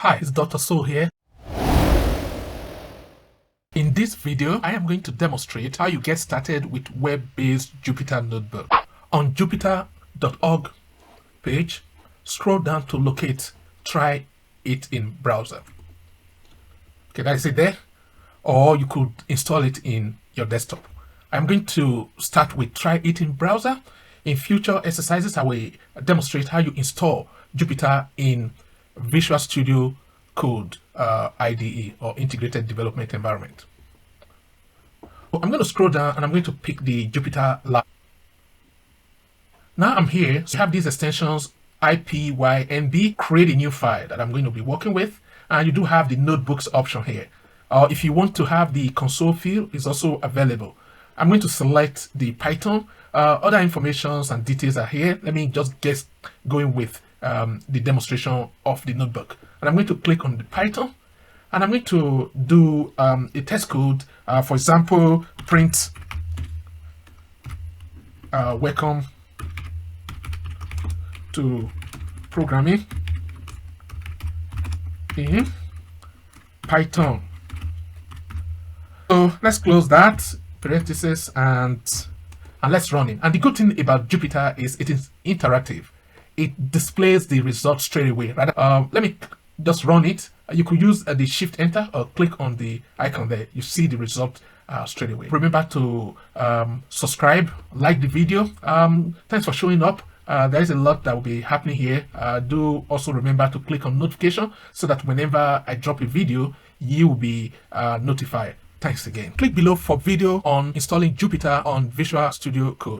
Hi, it's Dr. Soul here. In this video, I am going to demonstrate how you get started with web-based Jupyter Notebook. On jupyter.org page, scroll down to locate Try It in Browser. Okay, that is it there. Or you could install it in your desktop. I'm going to start with Try It in Browser. In future exercises, I will demonstrate how you install Jupyter in Visual Studio Code IDE or Integrated Development Environment. So I'm going to scroll down and I'm going to pick the Jupyter Lab. Now I'm here. So you have these extensions IPYNB, create a new file that I'm going to be working with, and you do have the notebooks option here. If you want to have the console field, is also available. I'm going to select the Python. Other informations and details are here. Let me just get going with the demonstration of the notebook. And I'm going to click on the Python, and I'm going to do a test code. For example, print welcome to programming in Python. So let's close that parenthesis and let's run it. And the good thing about Jupyter is it is interactive. It displays the result straight away. Let me just run it. You could use the Shift Enter or click on the icon there. You see the result straight away. Remember to subscribe, like the video. Thanks for showing up. There is a lot that will be happening here. Do also remember to click on notification so that whenever I drop a video, you will be notified. Thanks again. Click below for video on installing Jupyter on Visual Studio Code.